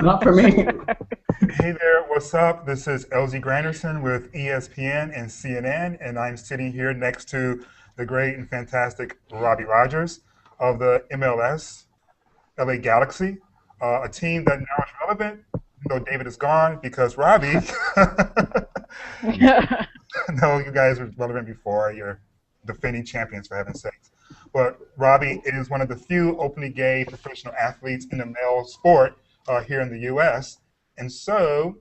Not for me. Hey there, what's up? This is LZ Granderson with ESPN and CNN, and I'm sitting here next to the great and fantastic Robbie Rogers of the MLS LA Galaxy, a team that now is relevant, even though David is gone, because Robbie, no, you guys were relevant before. You're defending champions, for heaven's sakes. But Robbie is one of the few openly gay professional athletes in the male sport here in the U.S. And so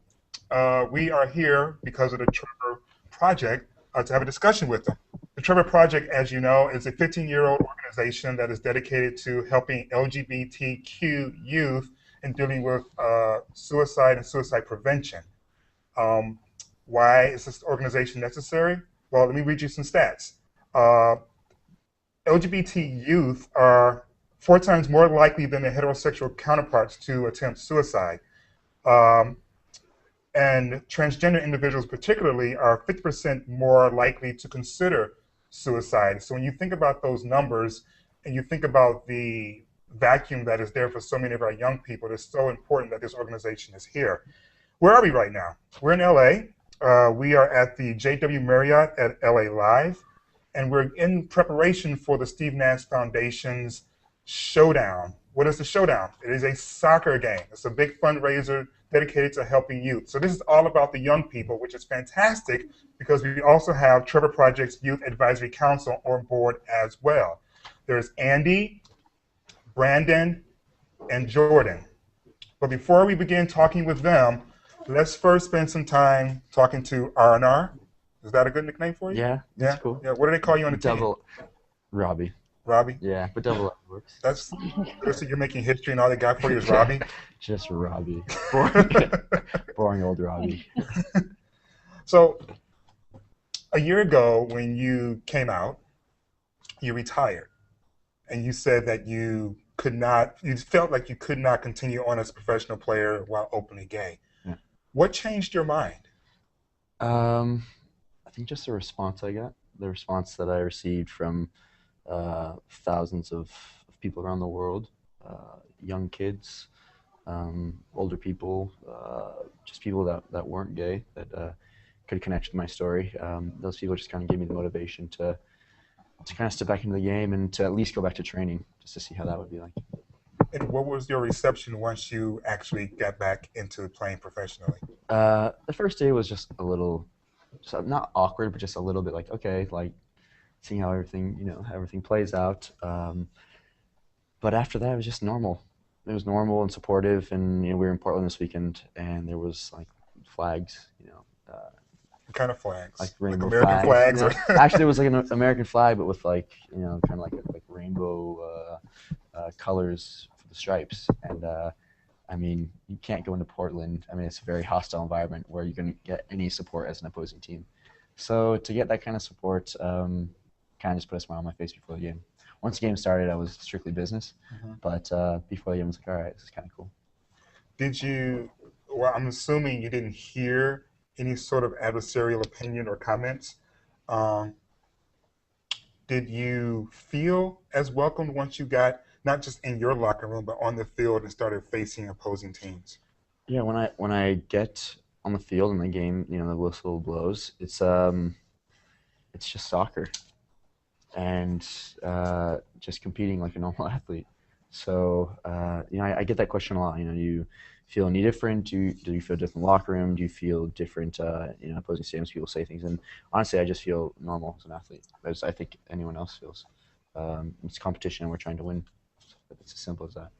we are here because of the Trevor Project to have a discussion with them. The Trevor Project, as you know, is a 15-year-old organization that is dedicated to helping LGBTQ youth in dealing with suicide and suicide prevention. Um, why is this organization necessary? Well, let me read you some stats. Uh, LGBT youth are 4 times more likely than their heterosexual counterparts to attempt suicide. Um, and transgender individuals, particularly, are 50% more likely to consider suicide. So when you think about those numbers and you think about the vacuum that is there for so many of our young people, it's so important that this organization is here. Where are we right now? We're in LA. We are at the JW Marriott at LA Live, and we're in preparation for the Steve Nash Foundation's Showdown. What is the Showdown? It is a soccer game. It's a big fundraiser dedicated to helping youth. So this is all about the young people, which is fantastic because we also have Trevor Project's Youth Advisory Council on board as well. There's Andy, Brandon, and Jordan. But before we begin talking with them, let's first spend some time talking to R&R. Is that a good nickname for you? Yeah, that's Yeah? cool. Yeah. What do they call you on the team? Double Robbie. Robbie? Yeah, but double L works. That's so you're making history and all they got for you is Robbie? Just Robbie. Boring, boring old Robbie. So a year ago when you came out, you retired and you said that you felt like you could not continue on as a professional player while openly gay. Yeah. What changed your mind? I think just the response I got, the response that I received from thousands of people around the world, young kids, older people, just people that weren't gay, that could connect with my story. Those people just kind of gave me the motivation to kind of step back into the game and to at least go back to training just to see how that would be like. And what was your reception once you actually got back into playing professionally? The first day was just a little, so not awkward, but just a little bit like, okay, like seeing how everything, how everything plays out. But after that, it was just normal. It was normal and supportive, and we were in Portland this weekend, and there was like flags, What kind of flags? like Like rainbow American flags. flags? Or Actually, it was like an American flag, but with like kind of like rainbow colors for the stripes. And I mean, you can't go into Portland. I mean, it's a very hostile environment where you can get any support as an opposing team. So to get that kind of support, kind of just put a smile on my face before the game. Once the game started, I was strictly business, but before the game, I was like, all right, this is kind of cool. did you, well, I'm assuming you didn't hear any sort of adversarial opinion or comments. Um, did you feel as welcomed once you got not just in your locker room, but on the field and started facing opposing teams? Yeah, when I get on the field in the game, the whistle blows. It's just soccer and just competing like a normal athlete. So I get that question a lot. Do you feel any different? Do you feel different in the locker room? Do you feel different? Opposing stadiums, people say things, and honestly, I just feel normal as an athlete, as I think anyone else feels. It's competition, and we're trying to win. It's as simple as that.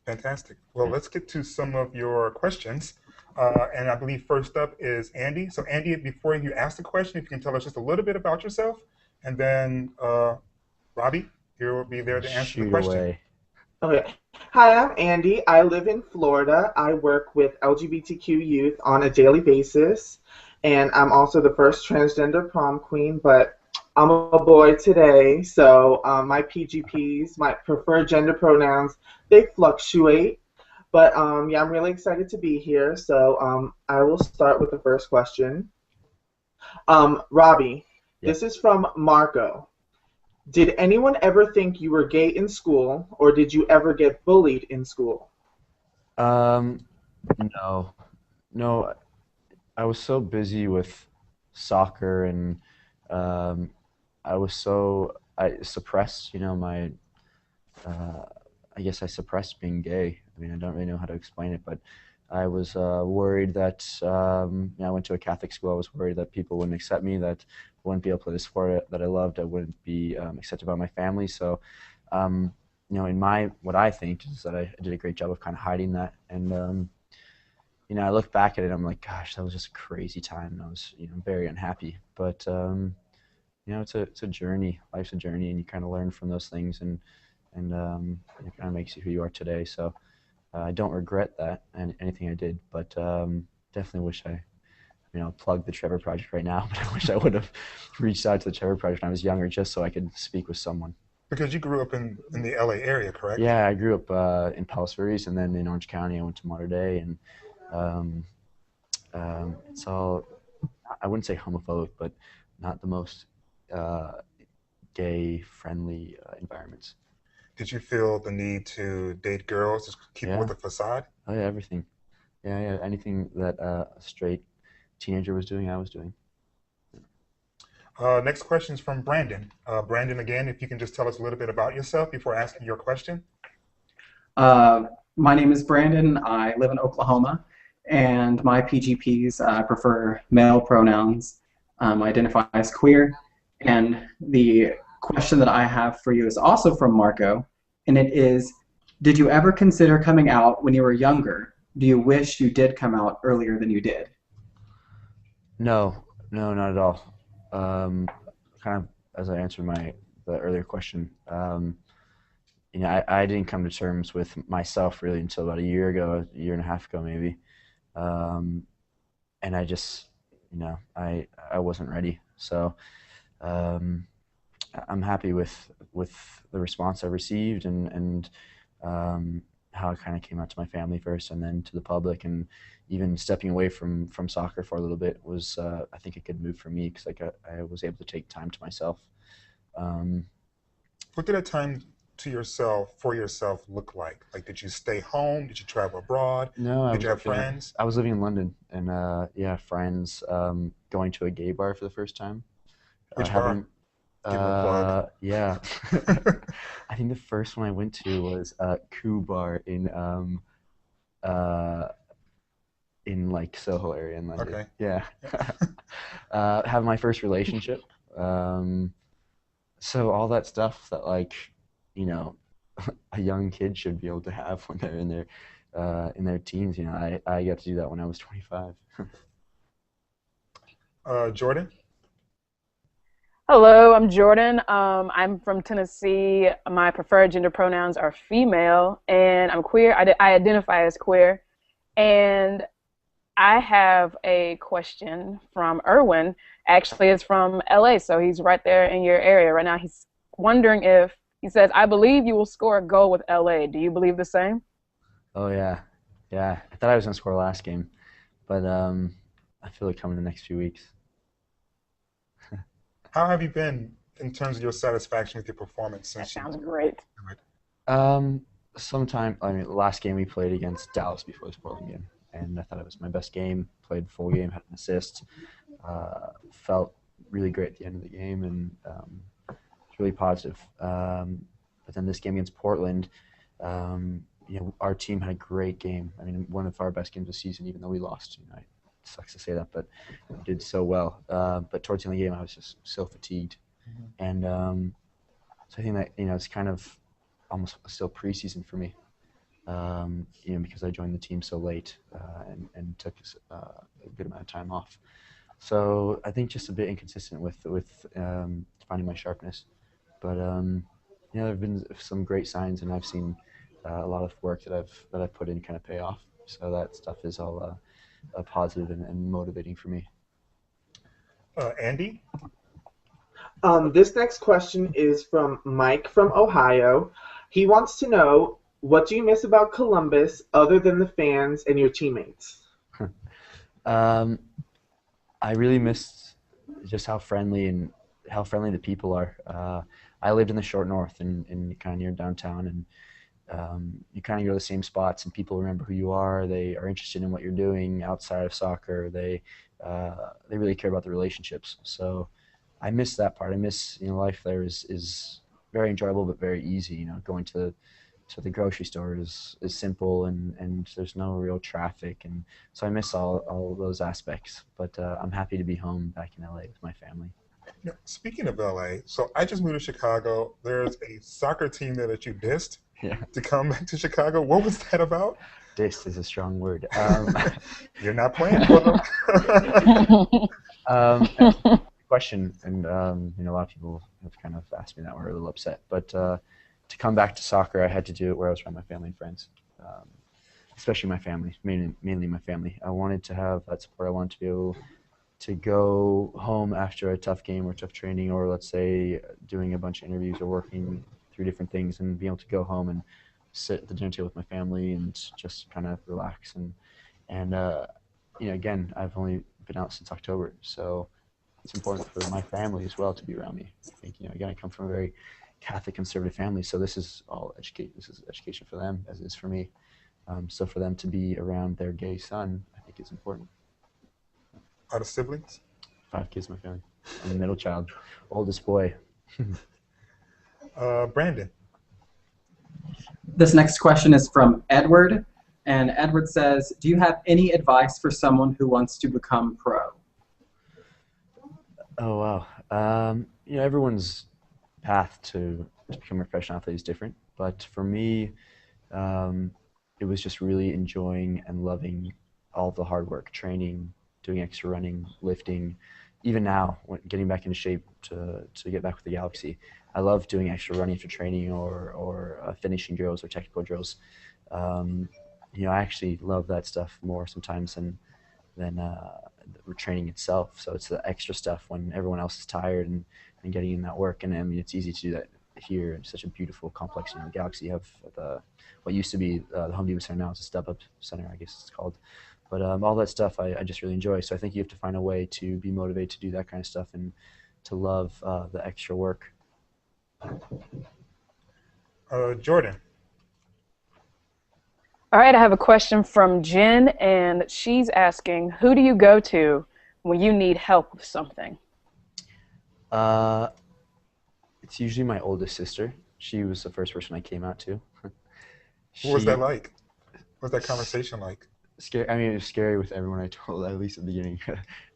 Fantastic. Well, let's get to some of your questions. And I believe first up is Andy. So, Andy, before you ask the question, if you can tell us just a little bit about yourself, and then Robbie here will be there to answer the Shoot question. away. Okay. Hi, I'm Andy. I live in Florida. I work with LGBTQ youth on a daily basis, and I'm also the first transgender prom queen, but I'm a boy today, so my PGPs, my preferred gender pronouns, they fluctuate. But yeah, I'm really excited to be here, so I will start with the first question. Robbie, Yeah. this is from Marco. Did anyone ever think you were gay in school, or did you ever get bullied in school? Um, no, no. I was so busy with soccer and um, I suppressed, my uh, I guess I suppressed being gay. I mean, I don't really know how to explain it, but I was worried that I went to a Catholic school. I was worried that people wouldn't accept me, that I wouldn't be able to play the sport that I loved. I wouldn't be accepted by my family. So, um, in what I think is that I did a great job of kind of hiding that. And I look back at it, I'm like, gosh, that was just a crazy time. And I was, very unhappy. But it's a journey. Life's a journey, and you kind of learn from those things, and it kind of makes you who you are today. So I don't regret that and anything I did, but definitely wish I, plugged the Trevor Project right now. But I wish I would have reached out to the Trevor Project when I was younger, just so I could speak with someone. Because you grew up in the LA area, correct? Yeah, I grew up in Palos Verdes, and then in Orange County, I went to Mater Dei, and um, it's all, I wouldn't say homophobic, but not the most uh, gay-friendly environments. Did you feel the need to date girls to keep up with Yeah, the facade? oh yeah, everything. Yeah, yeah, anything that a straight teenager was doing, I was doing. Next question is from Brandon. Brandon, again, if you can just tell us a little bit about yourself before asking your question. Uh, my name is Brandon. I live in Oklahoma, and my PGPs prefer male pronouns. I identify as queer, and the question that I have for you is also from Marco, and it is, did you ever consider coming out when you were younger? Do you wish you did come out earlier than you did? No, no, not at all. Um, Kind of as I answered the earlier question, I didn't come to terms with myself really until about a year ago, a year and a half ago maybe, um, and I just, I wasn't ready. So um, I'm happy with the response I received and um, how it kind of came out to my family first and then to the public, and even stepping away from soccer for a little bit was I think a good move for me because I was able to take time to myself. Um, What did that time to yourself, for yourself, look like? Like, did you stay home? Did you travel abroad? no, Did you have friends? I was living in London, and yeah, friends, going to a gay bar for the first time, Which bar? having Give them a plug. yeah. I think the first one I went to was Koo Bar uh in like Soho area in London. Okay. Yeah. Yeah. Have my first relationship. Um, so all that stuff that like, you know, a young kid should be able to have when they're in their teens. I got to do that when I was 25. Jordan? Hello, I'm Jordan. I'm from Tennessee. My preferred gender pronouns are female, and I'm queer. I identify as queer. And I have a question from Erwin. Actually, it's from LA, so he's right there in your area right now. He's wondering if he says, I believe you will score a goal with LA. Do you believe the same? Oh yeah, yeah. I thought I was gonna score last game, but I feel it coming the next few weeks. How have you been in terms of your satisfaction with your performance That since you sounds great. do it? Um, Sometime, I mean, the last game we played against Dallas before this Portland game, and I thought it was my best game. Played the full game, had an assist, felt really great at the end of the game, and it's really positive. But then this game against Portland, our team had a great game. I mean, one of our best games of the season, even though we lost. It sucks to say that, but we did so well. But towards the end of the game, I was just so fatigued, Mhm. and so I think that it's kind of almost still preseason for me. Because I joined the team so late and took a good amount of time off. So I think just a bit inconsistent with finding my sharpness. But there have been some great signs, and I've seen a lot of work that I've put in kind of pay off. So that stuff is all positive and motivating for me. Andy? This next question is from Mike from Ohio. He wants to know, what do you miss about Columbus other than the fans and your teammates? Um, I really missed just how friendly the people are. I lived in the short north in kind of near downtown, and you kind of go to the same spots, and people remember who you are. They are interested in what you're doing outside of soccer. They really care about the relationships. So I miss that part. I miss, life there is very enjoyable but very easy. Going to the grocery store is simple, and there's no real traffic, and so I miss all of those aspects. But I'm happy to be home back in LA with my family. Yeah, speaking of LA, so I just moved to Chicago. There's a soccer team there that you dissed Yeah, to come back to Chicago. What was that about? dist is a strong word. You're not playing for them. That's a good question, and a lot of people have kind of asked me that, were a little upset. But to come back to soccer, I had to do it where I was around my family and friends, especially my family, mainly my family. I wanted to have that support. I wanted to be able to go home after a tough game or tough training, or let's say doing a bunch of interviews or working through different things, and be able to go home and sit at the dinner table with my family and just kind of relax. And again, I've only been out since October, so it's important for my family as well to be around me. I think, again, I come from a very Catholic conservative family, so this is education for them as it is for me. So for them to be around their gay son, I think is important. Are the siblings? 5 kids in my family. I'm the middle child, oldest boy. Brandon. This next question is from Edward, and Edward says, "Do you have any advice for someone who wants to become pro?" Oh wow. Everyone's path to become a professional athlete is different, but for me, it was just really enjoying and loving all the hard work, training, doing extra running, lifting. Even now, getting back into shape to get back with the Galaxy, I love doing extra running after training, or finishing drills or technical drills. I actually love that stuff more sometimes than the training itself. So it's the extra stuff when everyone else is tired, and getting in that work. And I mean, it's easy to do that here in such a beautiful complex. Galaxy, you have what used to be the Home Depot Center, now it's a Step Up Center, I guess it's called. But all that stuff I just really enjoy. So I think you have to find a way to be motivated to do that kind of stuff, and to love the extra work. Jordan. All right, I have a question from Jen, and she's asking, who do you go to when you need help with something? It's usually my oldest sister. She was the first person I came out to. What was that like? What was that conversation like? Scary. I mean, it was scary with everyone I told, at least at the beginning.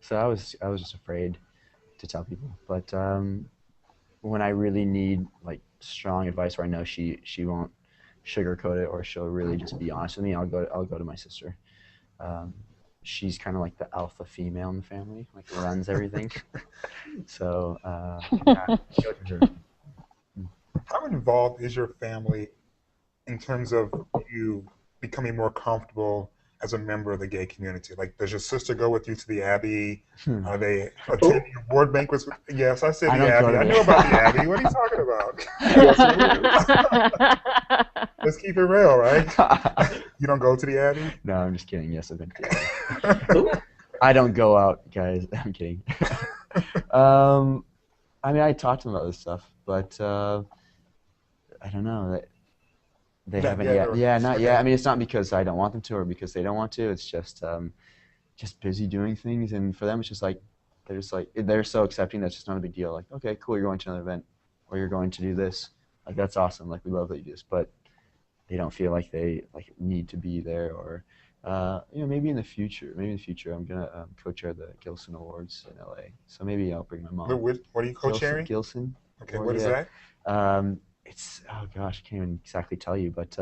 So I was just afraid to tell people. But when I really need like strong advice, where I know she won't sugarcoat it, or she'll really just be honest with me, I'll go to my sister. She's kind of like the alpha female in the family, like runs everything. So yeah, go to her. How involved is your family in terms of you becoming more comfortable as a member of the gay community? Like, does your sister go with you to the Abbey? Are they attending your board banquets? Yes, I said I the don't go Abbey. to I the- know about the Abbey. What are you talking about? Yes, it is. Let's keep it real, right? You don't go to the Abbey? No, I'm just kidding. Yes, I've been to I don't go out, guys. I'm kidding. I mean, I talk to them about this stuff, but I don't know. They Not haven't yet, yet. or- Yeah, not okay. yet. I mean, it's not because I don't want them to, or because they don't want to. It's just busy doing things, and for them, it's just like they're so accepting that it's just not a big deal. Like, okay, cool, you're going to another event, or you're going to do this. Like, that's awesome. Like, we love that you do this, but they don't feel like they need to be there, or maybe in the future. Maybe in the future, I'm gonna co-chair the Gilson Awards in LA. So maybe I'll bring my mom. What are you co-chairing? Gilson. Okay, Award, what is yeah. that? It's, oh gosh, I can't even exactly tell you, but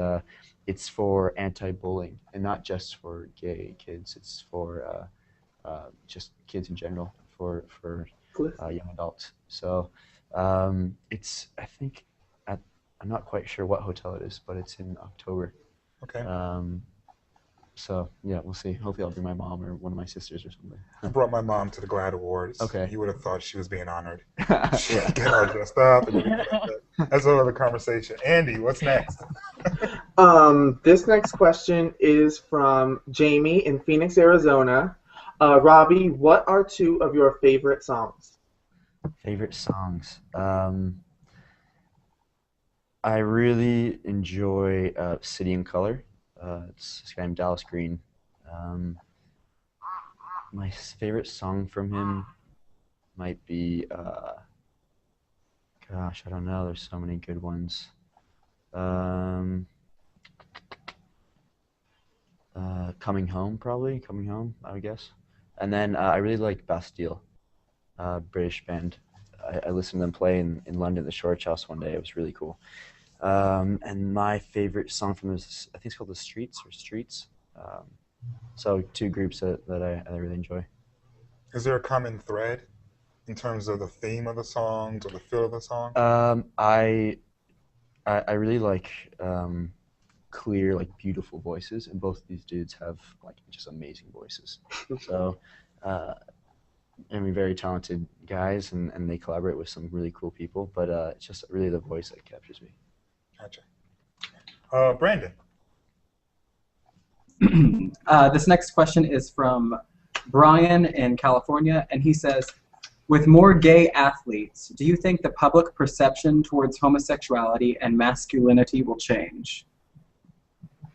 it's for anti-bullying, and not just for gay kids. It's for just kids in general, for young adults. So it's, I think, I'm not quite sure what hotel it is, but it's in October. Okay. So yeah, we'll see. Hopefully, I'll bring my mom or one of my sisters or something. I brought my mom to the GLAAD Awards. Okay. You would have thought she was being honored. Yeah. Get all dressed up and everything like that. That's another conversation. Andy, what's next? This next question is from Jamie in Phoenix, Arizona. Robbie, what are 2 of your favorite songs? Favorite songs. I really enjoy City and Color. It's this guy named Dallas Green. Um, my favorite song from him might be, gosh, I don't know. There's so many good ones. Um, Coming Home, probably. Coming Home, I would guess. And then I really like Bastille, British band. I listened to them play in London at the Shoreditch House one day. It was really cool. And my favorite song from this, I think it's called The Streets or Streets. Um, so two groups that I really enjoy. Is there a common thread in terms of the theme of the songs or the feel of the song? Um, I I really like clear, like beautiful voices, and both of these dudes have like just amazing voices. So, uh, I mean, very talented guys, and they collaborate with some really cool people. But it's just really the voice that captures me. Gotcha. Brandon. This next question is from Brian in California, and he says, with more gay athletes, do you think the public perception towards homosexuality and masculinity will change?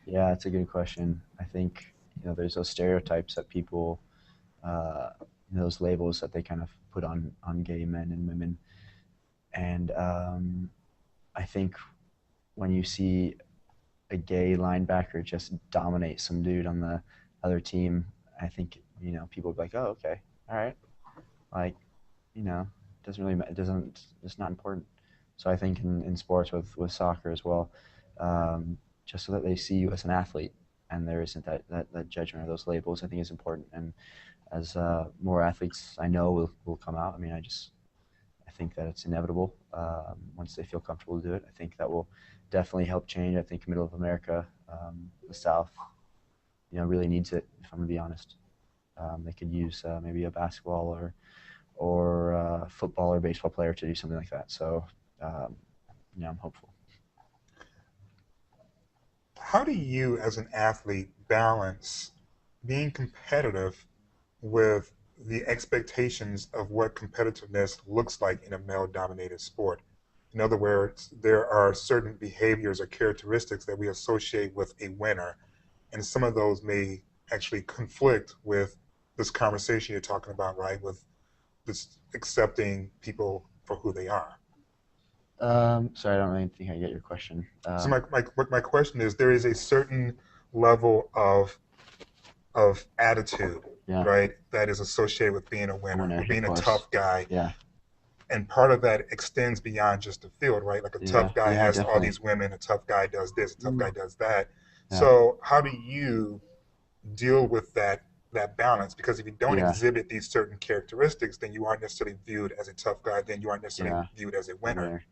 Yeah, it's a good question. I think there's those stereotypes that people, those labels that they kind of put on gay men and women, and I think when you see a gay linebacker just dominate some dude on the other team, I think people will be like, oh, okay, all right, like it doesn't really it doesn't it's not important. So I think in sports with soccer as well, just so that they see you as an athlete and there isn't that judgment or those labels, I think is important. And as more athletes I know will come out, I mean, I think that it's inevitable once they feel comfortable to do it. I think that will definitely help change. I think middle of America, the South, really needs it. If I'm gonna be honest, they could use maybe a basketball or football or baseball player to do something like that. So, I'm hopeful. How do you, as an athlete, balance being competitive with the expectations of what competitiveness looks like in a male-dominated sport? In other words, there are certain behaviors or characteristics that we associate with a winner, and some of those may actually conflict with this conversation you're talking about, right? With this accepting people for who they are. Sorry, I don't really think I get your question. So my question is, there is a certain level of attitude, Yeah, right, that is associated with being a winner, winner, or being of a course. tough guy. Yeah, And part of that extends beyond just the field, right? Like a yeah, tough guy yeah, has all definitely. these women, a tough guy does this, a tough guy does that. Yeah, So how do you deal with that balance? Because if you don't yeah, exhibit these certain characteristics, then you aren't necessarily viewed as a tough guy. Then you aren't necessarily yeah. viewed as a A winner. winner.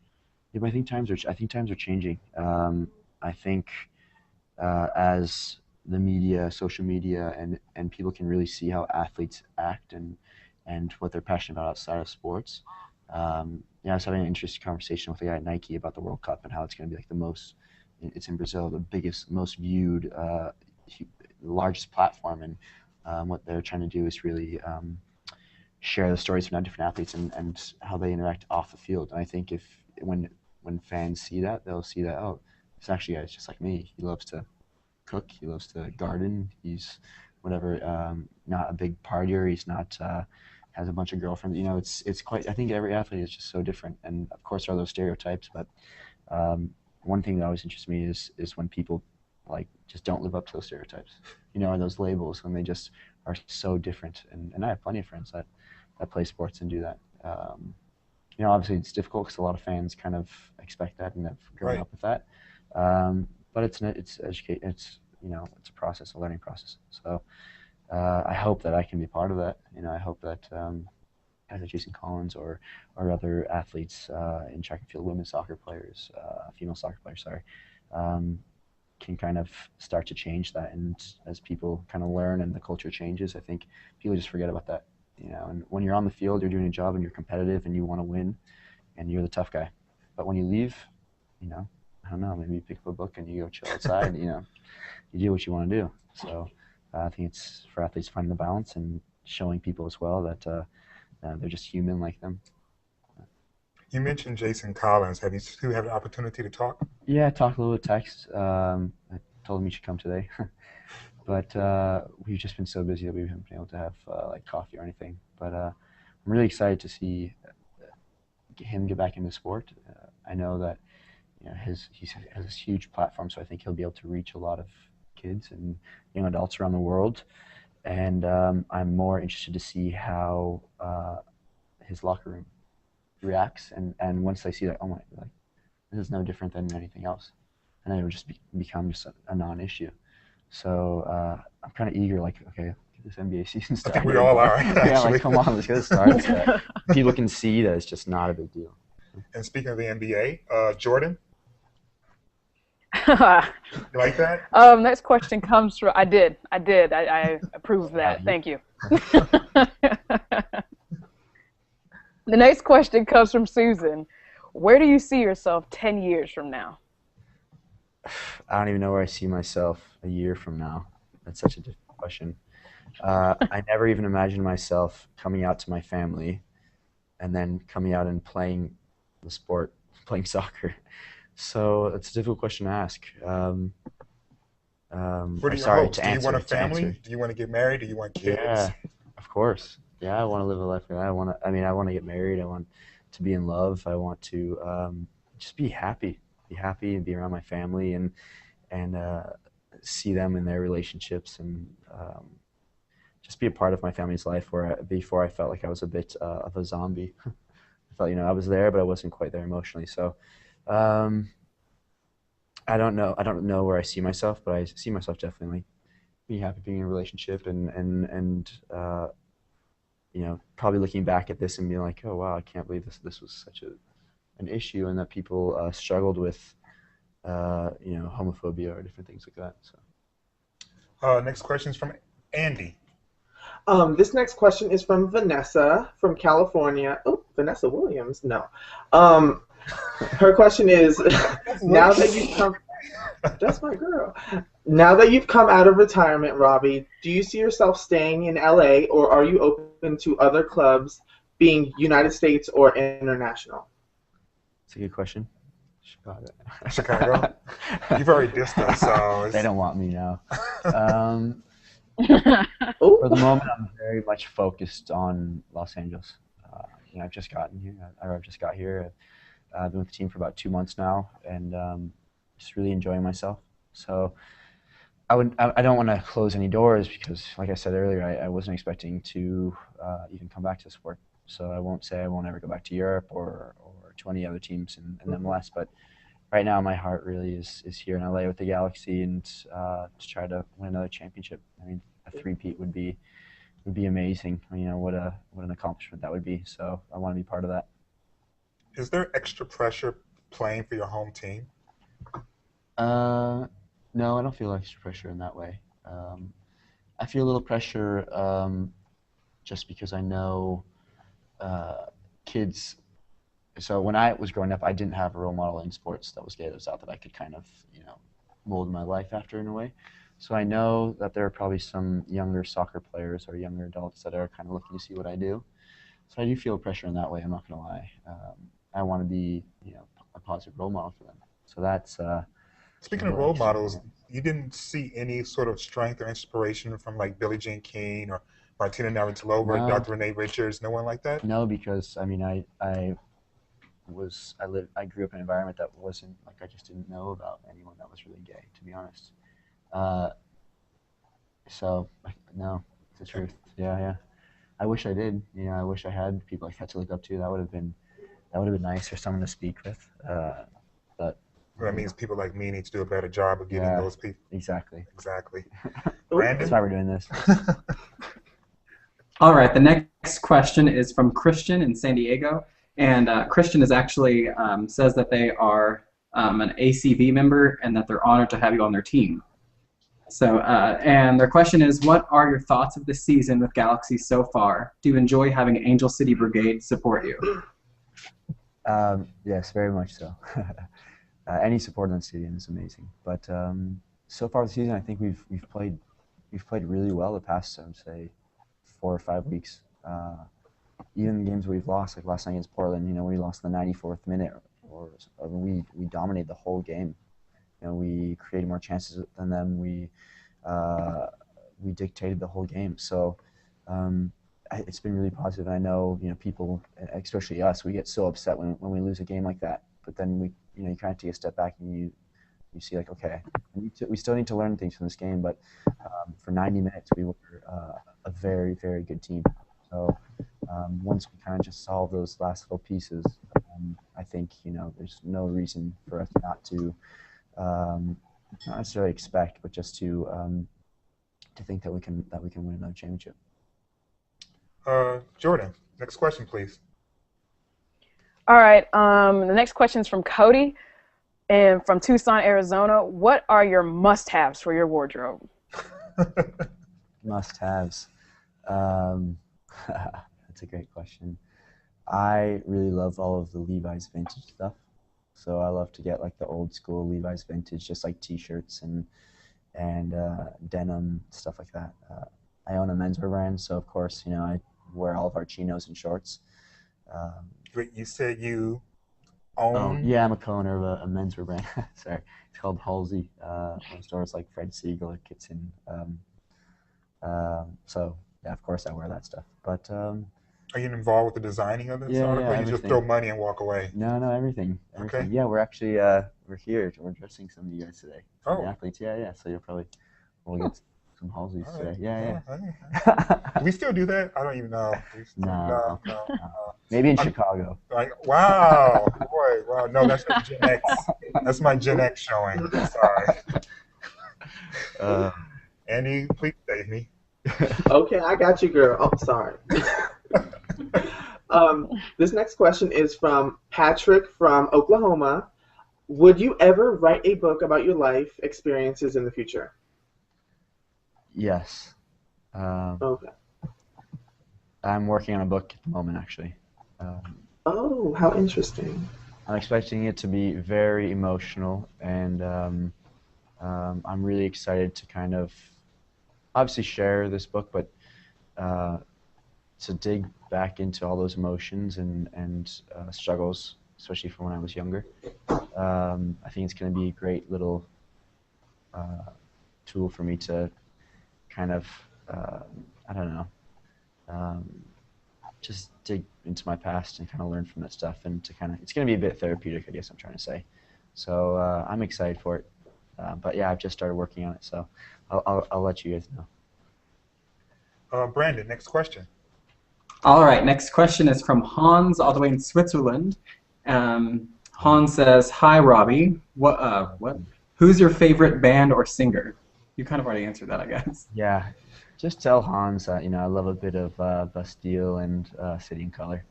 Yeah, but I think times are changing. I think as the media, social media, and people can really see how athletes act and what they're passionate about outside of sports. I was having an interesting conversation with a guy at Nike about the World Cup and how it's going to be like the most. It's in Brazil, the biggest, most viewed, largest platform, and what they're trying to do is really share the stories from different athletes and how they interact off the field. And I think if when fans see that, they'll see that, oh, this actually guy's just like me. He loves to cook. He loves to garden. He's whatever. Not a big partier. He's not has a bunch of girlfriends. It's quite. I think every athlete is just so different. And of course, there are those stereotypes. But one thing that always interests me is when people like just don't live up to those stereotypes. And those labels when they just are so different. And I have plenty of friends that play sports and do that. Obviously it's difficult because a lot of fans kind of expect that and have grown Right. up with that. But it's educate. It's a process, a learning process. So I hope that I can be part of that. I hope that guys like Jason Collins or other athletes in track and field, women's soccer players, female soccer players, sorry, can kind of start to change that. And as people kind of learn and the culture changes, I think people just forget about that. And when you're on the field, you're doing a job and you're competitive and you want to win and you're the tough guy. But when you leave, I don't know, maybe you pick up a book and you go chill outside, you do what you want to do. So I think it's for athletes finding the balance and showing people as well that they're just human like them. You mentioned Jason Collins. Have you two had an opportunity to talk? Yeah, I talked a little with text. I told him he should come today, but we've just been so busy that we haven't been able to have like coffee or anything. But I'm really excited to see him get back into sport. I know that he has this huge platform, so I think he'll be able to reach a lot of kids and young adults around the world. And I'm more interested to see how his locker room reacts, and once they see that, oh my, like this is no different than anything else, and then it would just become just a non-issue. So I'm kind of eager, like, okay, get this NBA season I started. think we all are, Yeah, like actually. come on, let's get it started. So people can see that it's just not a big deal. And speaking of the NBA, Jordan, you like that? Next question comes from. I approve of that. Thank you. The next question comes from Susan. Where do you see yourself 10 years from now? I don't even know where I see myself a year from now. That's such a difficult question. I never even imagined myself coming out to my family and then coming out and playing the sport, playing soccer. So it's a difficult question to ask. What are your Sorry hopes? to Do you answer. want a To answer. family? Do you want to get married? Do you want kids? Yeah, of course. Yeah, I want to live a life like that. I want to get married. I want to be in love. I want to just be happy and be around my family and see them in their relationships and just be a part of my family's life. Before I felt like I was a bit of a zombie. I felt, I was there, but I wasn't quite there emotionally. So um, I don't know. I don't know where I see myself, but I see myself definitely be happy being in a relationship and probably looking back at this and being like, oh wow, I can't believe this was such an issue and that people struggled with homophobia or different things like that. So Next question is from Andy. This next question is from Vanessa from California. Oh, Vanessa Williams. No. Her question is, now that you've come, that's my girl. Now that you've come out of retirement, Robbie, do you see yourself staying in LA or are you open to other clubs, being United States or international? it's a good question. Chicago. Chicago? You've already dissed us, so They don't want me now. For Oh, the moment, I'm very much focused on Los Angeles. I've just gotten here. I've just got here. I've been with the team for about 2 months now, and just really enjoying myself. So I don't want to close any doors because, like I said earlier, I wasn't expecting to even come back to the sport. So I won't say I won't ever go back to Europe or to any other teams in MLS. But right now, my heart really is here in LA with the Galaxy and to try to win another championship. I mean, a three-peat would be amazing. What an accomplishment that would be. So I want to be part of that. is there extra pressure playing for your home team? No, I don't feel extra pressure in that way. I feel a little pressure just because I know kids. So when I was growing up, I didn't have a role model in sports that was gay that was out that I could kind of, mold my life after in a way. So I know that there are probably some younger soccer players or younger adults that are kind of looking to see what I do. So I do feel pressure in that way. I'm not going to lie. I want to be, a positive role model for them. So that's Speaking of role models, you didn't see any sort of strength or inspiration from like Billie Jean King or Martina Navratilova, No. Dr. Renee Richards, no one like that? No, because I grew up in an environment that wasn't like I just didn't know about anyone that was really gay, to be honest. So no, it's the truth. Yeah. I wish I did. I wish I had people like that to look up to. That would have been nice for someone to speak with. But That means people like me need to do a better job of getting Yeah. those people. exactly. Exactly. That's Brandon? why we're doing this. All right, the next question is from Christian in San Diego. And Christian is actually says that they are an ACV member and that they're honored to have you on their team. So, and their question is, what are your thoughts of this season with Galaxy so far? Do you enjoy having Angel City Brigade support you? Yes, very much so. Any support in the stadium is amazing. But so far this season, I think we've played really well the past, I would say, 4 or 5 weeks. even the games we've lost, like last night against Portland, we lost in the 94th minute, or we dominated the whole game. We created more chances than them. We dictated the whole game. So it's been really positive. And I know, people, especially us, we get so upset when we lose a game like that. But then you kind of take a step back and you see like, okay, we still need to learn things from this game. But for 90 minutes, we were a very, very good team. So once we kind of just solve those last little pieces, I think, there's no reason for us not to not necessarily expect, but just to think that we can win another championship. Jordan, next question, please. All right. The next question is from Cody, and from Tucson, Arizona. What are your must-haves for your wardrobe? Must-haves. That's a great question. I really love all of the Levi's vintage stuff. So I love to get like the old school Levi's vintage, just like T-shirts and denim, stuff like that. I own a menswear brand, so of course, I wear all of our chinos and shorts. Wait, you said you own? Yeah, I'm a co-owner of a menswear brand. Sorry, it's called Halsey. Stores like Fred Siegel or Kitson. So yeah, of course I wear that stuff. But are you involved with the designing of this article? Yeah, or you everything. just throw money and walk away? No, everything. Okay. Yeah, we're actually we're here. We're dressing some of you guys today. Oh. The athletes. Yeah. So we'll get some Halseys All right. today. Yeah. Do we still do that? I don't even know. No. Maybe in Chicago. Like, wow, boy, wow. No, that's just Gen X. That's my Gen X showing. Sorry. Andy, please save me. Okay, I got you, girl. Oh, sorry. This next question is from Patrick from Oklahoma. Would you ever write a book about your life experiences in the future? Yes. Okay. I'm working on a book at the moment, actually. Oh, how interesting. I'm expecting it to be very emotional, and I'm really excited to kind of obviously share this book, but to dig back into all those emotions and struggles, especially from when I was younger. I think it's going to be a great little tool for me to kind of, I don't know, just dig into my past and kind of learn from that stuff, and to kind of, it's going to be a bit therapeutic, I guess I'm trying to say. So I'm excited for it. But yeah, I've just started working on it, so I'll let you guys know. Brandon, next question. All right, next question is from Hans, all the way in Switzerland. Hans says, "Hi, Robbie. What? Who's your favorite band or singer?" You kind of already answered that, I guess. Yeah, just tell Hans that I love a bit of Bastille and City and Color.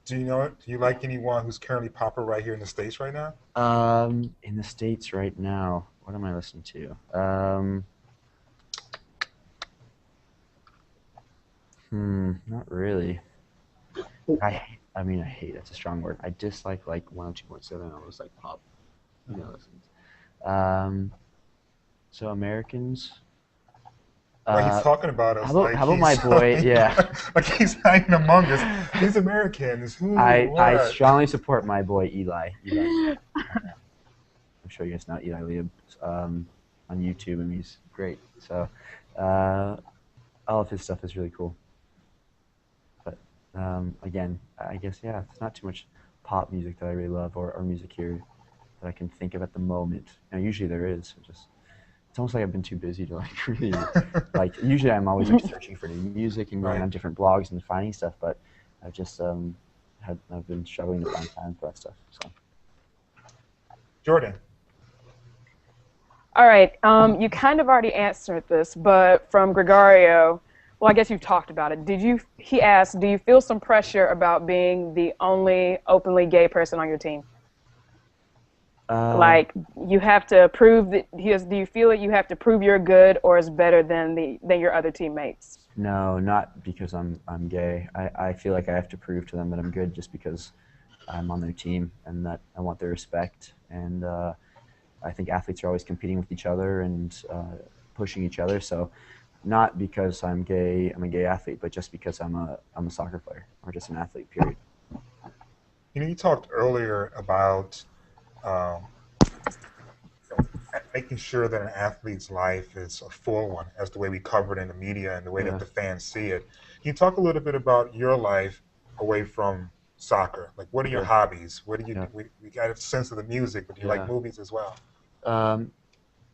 Do you know it? Do you like anyone who's currently popular right here in the States right now? In the States right now, what am I listening to? Not really. I hate, that's a strong word. I dislike like 102.7, all those like pop, listens. So Americans. Like he's talking about us. How about my boy? Yeah. Like he's hiding among us. These Americans. Who? I strongly support my boy Eli. I'm sure you guys know Eli Lieb on YouTube, and he's great. So all of his stuff is really cool. But again, I guess it's not too much pop music that I really love, or music here that I can think of at the moment. Usually there is. It's almost like I've been too busy to like really like. Usually I'm always like searching for new music and going on different blogs and finding stuff, but I've just I've been struggling to find time for that stuff. So. Jordan. All right. You kind of already answered this, but from Gregorio, well, I guess you've talked about it. He asked, do you feel some pressure about being the only openly gay person on your team? Like you have to prove that do you feel that you have to prove you're good or is better than your other teammates? No, not because I'm gay. I feel like I have to prove to them that I'm good just because I'm on their team and that I want their respect. And I think athletes are always competing with each other and pushing each other. So not because I'm gay, I'm a gay athlete, but just because I'm a soccer player or just an athlete. Period. You talked earlier about um, making sure that an athlete's life is a full one, as the way we cover it in the media and the way that Yeah, the fans see it. Can you talk a little bit about your life away from soccer? Like, what are your sure. hobbies? What do you Yeah, do? We got a sense of the music, but do you like yeah, movies as well? um,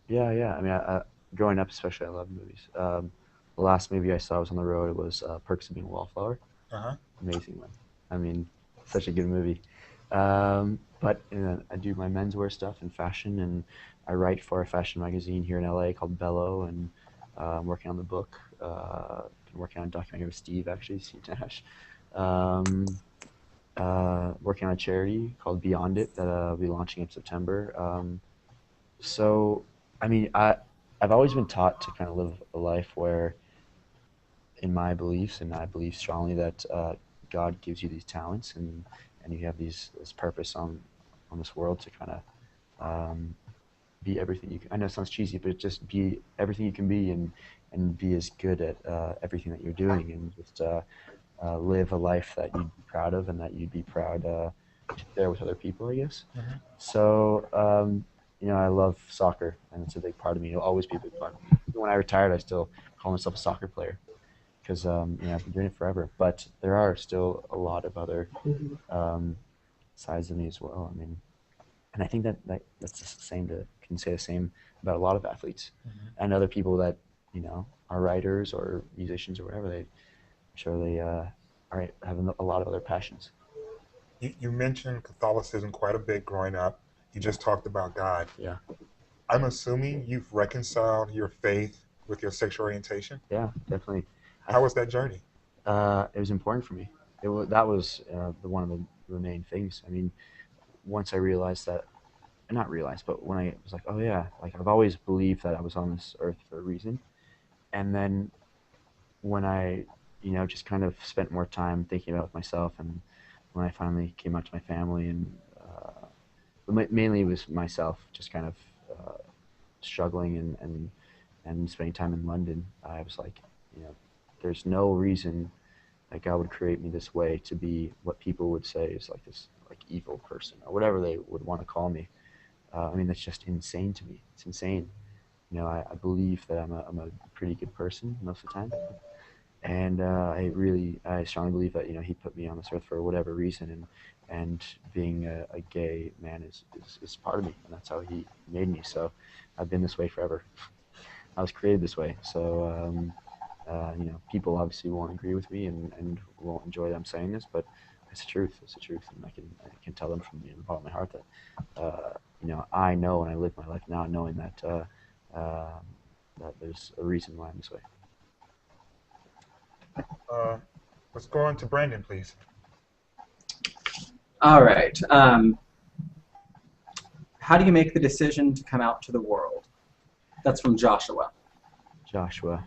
yeah, yeah. I mean, growing up, especially, I love movies. The last movie I saw was on the road. It was Perks of Being a Wallflower. Uh-huh. Amazing one. I mean, such a good movie. But I do my menswear stuff and fashion, and I write for a fashion magazine here in LA called Bello, and I'm working on the book. Been working on a documentary with Steve, actually, Steve Nash. Um, Working on a charity called Beyond It that I'll be launching in September. So, I mean, I've always been taught to kind of live a life where, in my beliefs, and I believe strongly that God gives you these talents, and you have this purpose on this world to kind of um, be everything you can. I know it sounds cheesy, but just be everything you can be, and be as good at everything that you're doing, and just live a life that you'd be proud of, and that you'd be proud to share with other people, I guess. Hmm. So, I love soccer, and it's a big part of me. It'll always be a big part of me. Even when I retired, I still call myself a soccer player because I've been doing it forever. But there are still a lot of other Mhm. um, sides of me as well. I mean, and I think that's the same to can say the same about a lot of athletes Hmm. and other people that are writers or musicians or whatever. I'm sure they are having a lot of other passions. You mentioned Catholicism quite a bit growing up. You just talked about God. Yeah, I'm assuming you've reconciled your faith with your sexual orientation. yeah, definitely. I How was that journey? It was important for me. That was one of the main things. I mean, once I realized that, not realized, but when I was like, oh yeah, like I've always believed that I was on this earth for a reason. And then when I, just kind of spent more time thinking about myself, and when I finally came out to my family, and mainly it was myself, just kind of struggling and spending time in London, I was like, you know, there's no reason that God would create me this way to be what people would say is like this like evil person or whatever they would want to call me. I mean, that's just insane to me. It's insane. I believe that I'm a pretty good person most of the time, and I strongly believe that He put me on this earth for whatever reason, and being a gay man is part of me, and that's how He made me. So I've been this way forever. I was created this way. So people obviously won't agree with me and won't enjoy them saying this, but it's the truth. It's the truth, and I can tell them from the bottom of my heart that I know, and I live my life now knowing that there's a reason why I'm this way. Uh, let's go on to Brandon, please. All right. How do you make the decision to come out to the world? That's from Joshua. Joshua.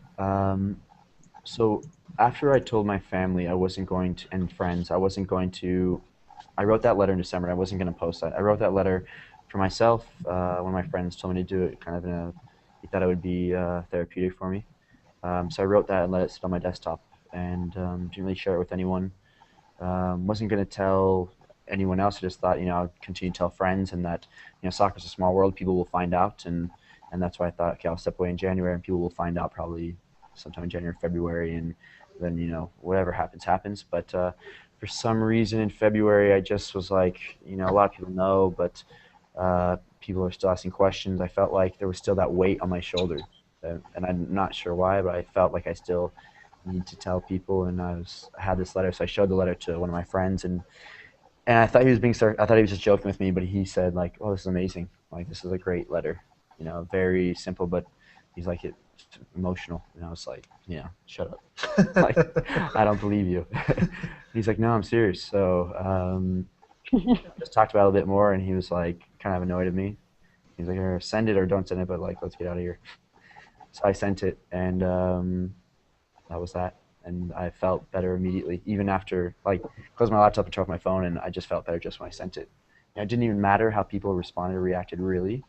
So after I told my family I wasn't going to, and friends, I wasn't going to. I wrote that letter in December. I wasn't going to post that. I wrote that letter for myself. One of my friends told me to do it, kind of he thought it would be therapeutic for me. So I wrote that and let it sit on my desktop, and didn't really share it with anyone. Wasn't going to tell anyone else. I just thought, I'd continue to tell friends, and that, soccer's a small world. People will find out, and that's why I thought, okay, I'll step away in January, and people will find out probably sometime in January, February, and then whatever happens, happens. But for some reason in February, I just was like, a lot of people know, but people are still asking questions. I felt like there was still that weight on my shoulder, and I'm not sure why, but I felt like I still need to tell people. And I had this letter, so I showed the letter to one of my friends, and I thought he was I thought he was just joking with me, but he said like, "Oh, this is amazing! Like, this is a great letter. Very simple, but he's like it's emotional." And I was like, shut up. Like, I don't believe you." He's like, "No, I'm serious." So just talked about it a bit more, and he was like, kind of annoyed at me. He's like, "Here, send it or don't send it, but like, let's get out of here." So I sent it, and that was that. And I felt better immediately, even after like closed my laptop and turned off my phone, and I just felt better just when I sent it. It didn't even matter how people responded or reacted really.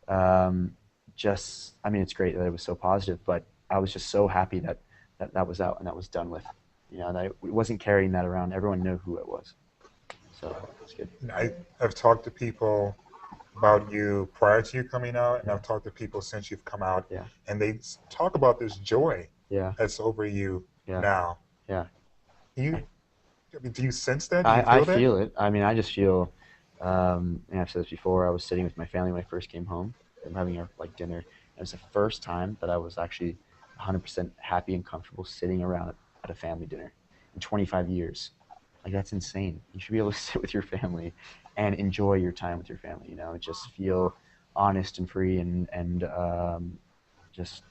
Um, I mean, it's great that it was so positive, but I was just so happy that was out and that was done with. That I wasn't carrying that around. Everyone knew who it was. So it's good. I've talked to people about you prior to you coming out, and I've talked to people since you've come out, Yeah. and they talk about this joy Yeah. that's over you Yeah. now. Yeah. Do you sense that? Do you I feel that? feel it. I mean, I just feel, and I've said this before, I was sitting with my family when I first came home. I'm having our dinner. It was the first time that I was actually 100% happy and comfortable sitting around at a family dinner in 25 years. Like, that's insane. You should be able to sit with your family and enjoy your time with your family, just feel honest and free and just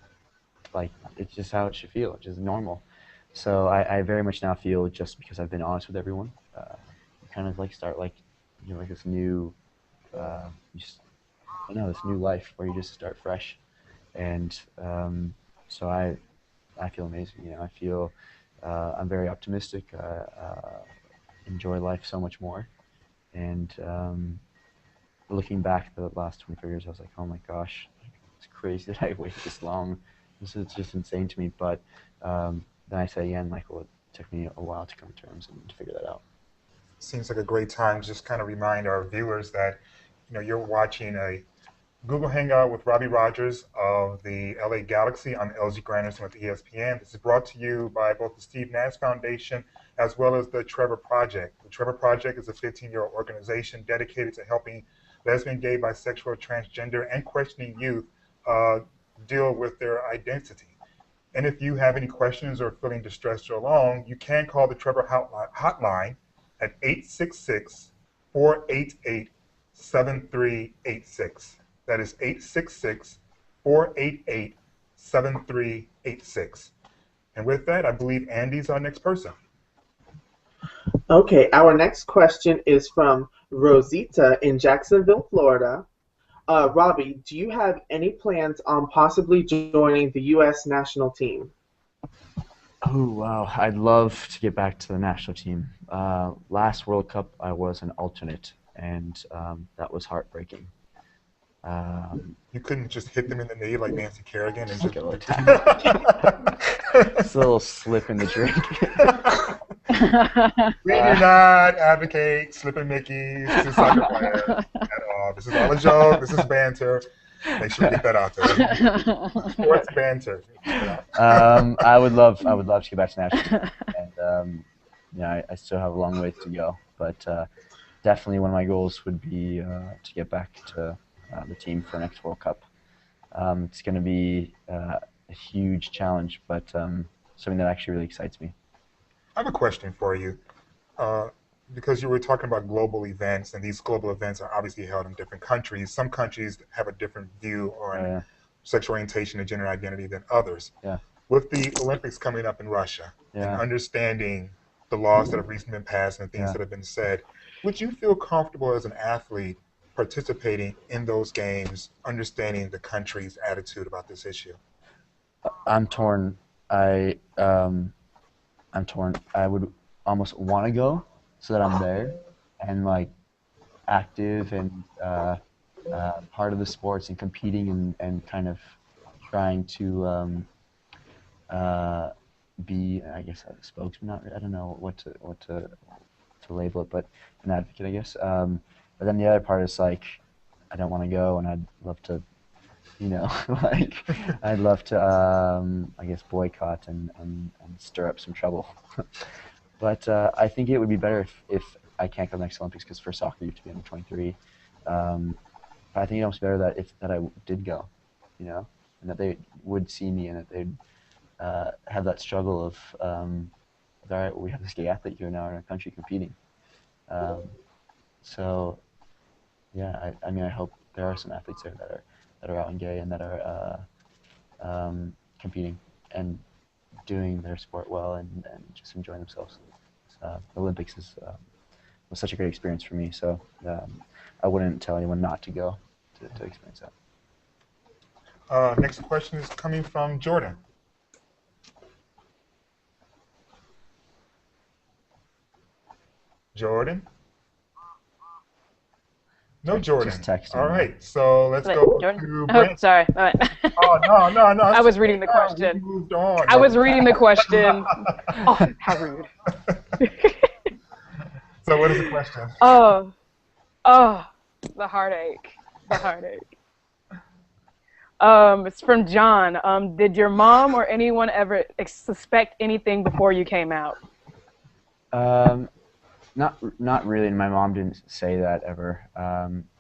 like it's just how it should feel, just normal. So I very much now feel, just because I've been honest with everyone, you kind of like start like like this new, just I don't know, this new life where you just start fresh, and so I feel amazing. I feel I'm very optimistic. Enjoy life so much more, and looking back at the last 24 years, I was like, oh my gosh, it's crazy that I waited this long. This is just insane to me. But then I say again, like, well, it took me a while to come to terms and to figure that out. Seems like a great time to just kind of remind our viewers that you're watching a Google Hangout with Robbie Rogers of the LA Galaxy. I'm LG Granderson with ESPN. This is brought to you by both the Steve Nash Foundation as well as the Trevor Project. The Trevor Project is a 15-year organization dedicated to helping lesbian, gay, bisexual, transgender, and questioning youth deal with their identity. And if you have any questions or feeling distressed or alone, you can call the Trevor hotline at 866-488-7386. That is 866-488-7386. And with that, I believe Andy's our next person. Okay, our next question is from Rosita in Jacksonville, Florida. Robbie, do you have any plans on possibly joining the U.S. national team? Oh, wow. I'd love to get back to the national team. Last World Cup, I was an alternate, and that was heartbreaking. You couldn't just hit them in the knee like Nancy Kerrigan and just Get a little It's a little slip in the drink. We do not advocate slipping Mickeys to soccer players at all. This is all a joke. This is banter. Make sure we get that out there. Sports banter. I would love to get back to national team, and I still have a long ways to go, but definitely one of my goals would be to get back to the team for next World Cup. It's going to be a huge challenge, but something that actually really excites me. I have a question for you. Because you were talking about global events, and these global events are obviously held in different countries. Some countries have a different view on sexual orientation and gender identity than others. Yeah. With the Olympics coming up in Russia, and understanding the laws that have recently been passed and things that have been said, would you feel comfortable as an athlete participating in those games, understanding the country's attitude about this issue? I'm torn. I'm torn. I would almost want to go so that I'm there and like active and part of the sports and competing and kind of trying to be, I guess, a spokesman. I don't know what to label it, but an advocate, I guess. But then the other part is like, I don't want to go, and I'd love to, like, I'd love to, I guess, boycott and stir up some trouble. But I think it would be better if I can't go to the next Olympics, because for soccer you have to be under 23. But I think it's almost better that I did go, and that they would see me and that they'd have that struggle of, all right, we have this gay athlete here now in our country competing. So, yeah, I mean, I hope there are some athletes there that are out and gay and that are competing and doing their sport well and just enjoying themselves. The Olympics was such a great experience for me, so I wouldn't tell anyone not to go to experience that. Next question is coming from Jordan. Jordan? No Just Jordan. texting. All Yeah. right, so let's Wait, go Jordan? to Oh, Brent. sorry. Oh, no, no, no. I It's was okay. reading the No, we question. moved on. I No. was reading the question. Oh, how rude. So what is the question? Oh, oh, the heartache. The heartache. It's from John. Did your mom or anyone ever suspect anything before you came out? Um, not really. And my mom didn't say that ever.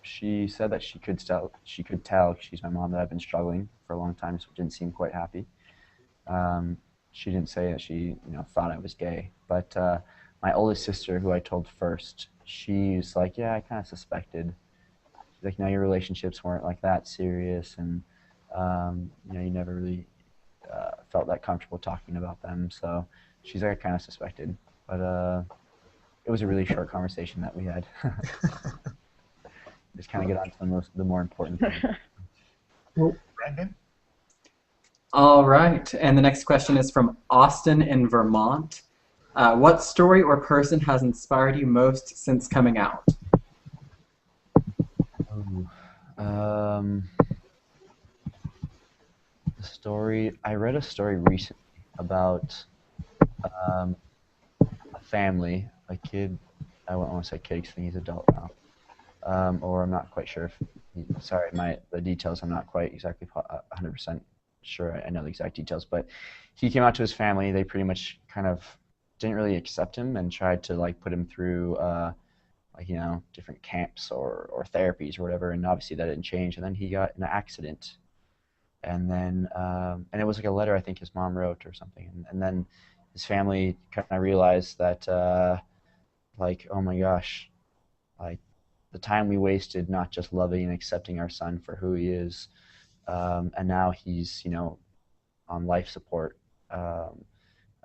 She said that she could tell. She's my mom, that I've been struggling for a long time, so didn't seem quite happy. Um, she didn't say that she thought I was gay, but my oldest sister, who I told first, she's like, yeah, I kind of suspected. She's like, no, your relationships weren't like that serious, and you never really felt that comfortable talking about them. So she's like, I kind of suspected, but it was a really short conversation that we had. Just kind of get on to the more important things. Brandon? All right, and the next question is from Austin in Vermont. What story or person has inspired you most since coming out? Ooh. The story. I read a story recently about um, a family, a kid. I won't want to say kid because he's adult now. Or I'm not quite sure if. Sorry, the details. I'm not quite exactly 100% sure. I know the exact details, but he came out to his family. They pretty much kind of didn't really accept him and tried to like put him through different camps or therapies or whatever. And obviously that didn't change. And then he got in an accident, and then and it was like a letter I think his mom wrote or something. And then his family kind of realized that like, oh my gosh, like the time we wasted not just loving and accepting our son for who he is, and now he's on life support. Um,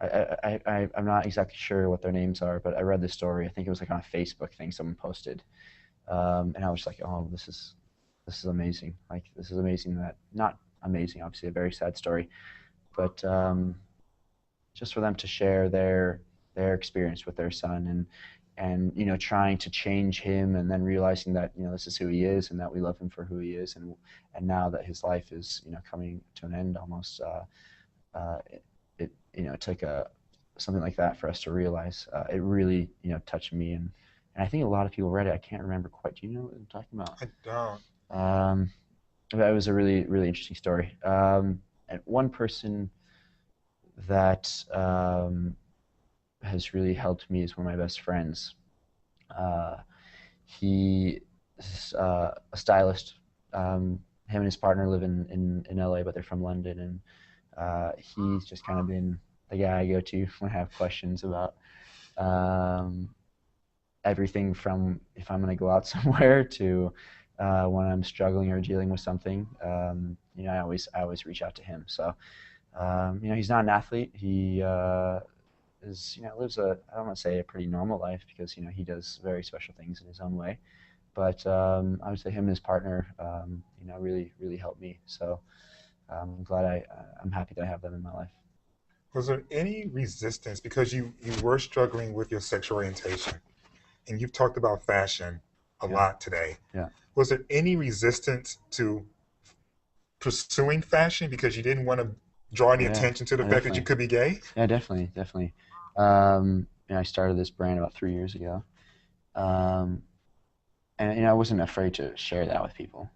I'm not exactly sure what their names are, but I read this story. I think it was like on a Facebook thing someone posted, and I was like, oh, this is amazing. Like this is amazing. That not amazing, obviously a very sad story, but just for them to share their experience with their son, and trying to change him, and then realizing that this is who he is and that we love him for who he is, and now that his life is coming to an end almost. It took something like that for us to realize. It really touched me, and I think a lot of people read it. I can't remember quite. Do you know what I'm talking about? I don't. That was a really really interesting story. And one person that has really helped me is one of my best friends. Uh, he is a stylist. Him and his partner live in LA, but they're from London, and he's just kind of been the guy I go to when I have questions about um, everything from if I'm going to go out somewhere to when I'm struggling or dealing with something. I always reach out to him. So he's not an athlete. He lives I don't want to say a pretty normal life because he does very special things in his own way. But I would say him and his partner, really really helped me. So I'm happy that I have them in my life. Was there any resistance because you were struggling with your sexual orientation, and you've talked about fashion a Yeah. lot today? Yeah. Was there any resistance to pursuing fashion because you didn't want to draw any Yeah, attention to the fact that you definitely. could be gay? Yeah, definitely, definitely. I started this brand about 3 years ago, um, and I wasn't afraid to share that with people.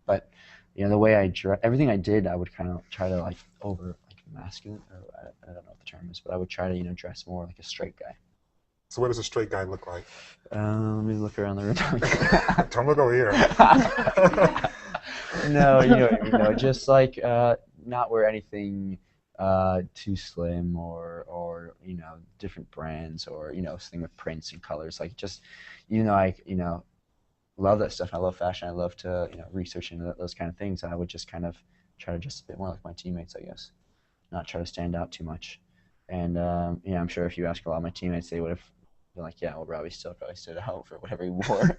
But the way I dress, everything I did, I would kind of try to like over like masculine, or I don't know what the term is, but I would try to dress more like a straight guy. So what does a straight guy look like? Let me look around the room. Don't look over here. No, you know what I mean. No, just like not wear anything too slim or different brands or something with prints and colors. Like just I love that stuff. I love fashion. I love to research into those kind of things. And I would just kind of try to dress a bit more like my teammates, I guess, not try to stand out too much. And I'm sure if you ask a lot of my teammates, they would have been like, yeah, well, Robbie still probably stood out for whatever he wore.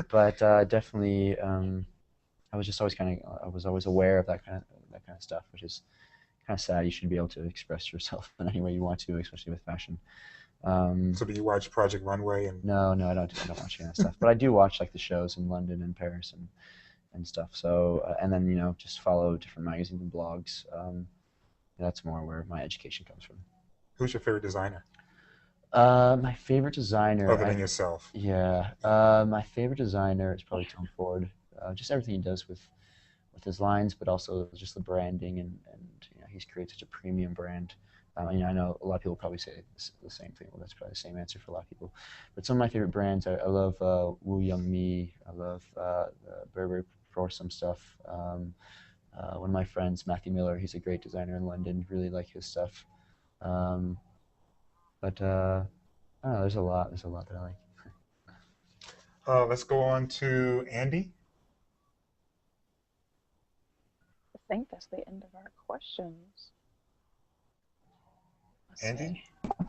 But definitely, I was always aware of that kind of stuff, which is kind of sad. You should be able to express yourself in any way you want to, especially with fashion. So do you watch Project Runway and? No, I don't watch any of that stuff. But I do watch like the shows in London and Paris and stuff. So and then just follow different magazines and blogs. That's more where my education comes from. Who's your favorite designer? My favorite designer. Other than yourself. Yeah. My favorite designer is probably Tom Ford. Just everything he does with his lines, but also just the branding and he's created such a premium brand. I know a lot of people probably say the same thing. Well, that's probably the same answer for a lot of people. But some of my favorite brands, I love Wu Young Mi. I love Burberry for some stuff. One of my friends, Matthew Miller, he's a great designer in London. Really like his stuff. But I don't know. There's a lot that I like. Let's go on to Andy. I think that's the end of our questions. Andy?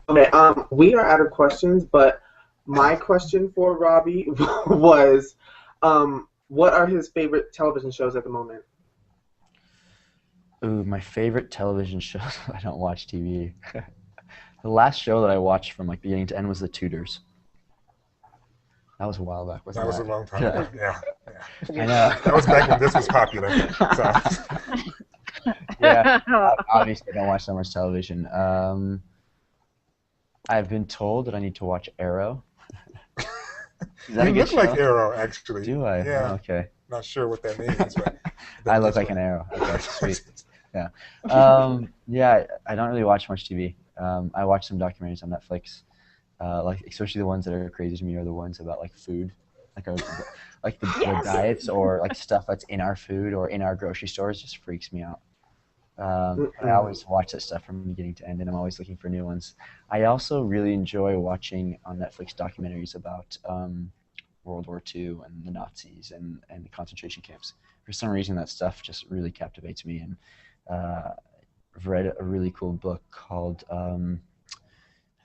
Okay, we are out of questions, but my question for Robbie was, what are his favorite television shows at the moment? Ooh, my favorite television shows. I don't watch TV. The last show that I watched from like beginning to end was The Tudors. That was a while back, wasn't That was a long time ago. Yeah. I know. That was back when this was popular. So. Yeah, obviously I don't watch so much television. I've been told that I need to watch Arrow. Is that You a good look like show? Arrow, actually. Do I? Yeah. Oh, okay. Not sure what that means, but I look like an arrow. Okay, sweet. Yeah. Yeah, I don't really watch much TV. I watch some documentaries on Netflix, like especially the ones that are crazy to me are the ones about like food, like the diets or like stuff that's in our food or in our grocery stores just freaks me out. I always watch that stuff from beginning to end, and I'm always looking for new ones. I also really enjoy watching on Netflix documentaries about World War II and the Nazis and the concentration camps. For some reason, that stuff just really captivates me. And I've read a really cool book called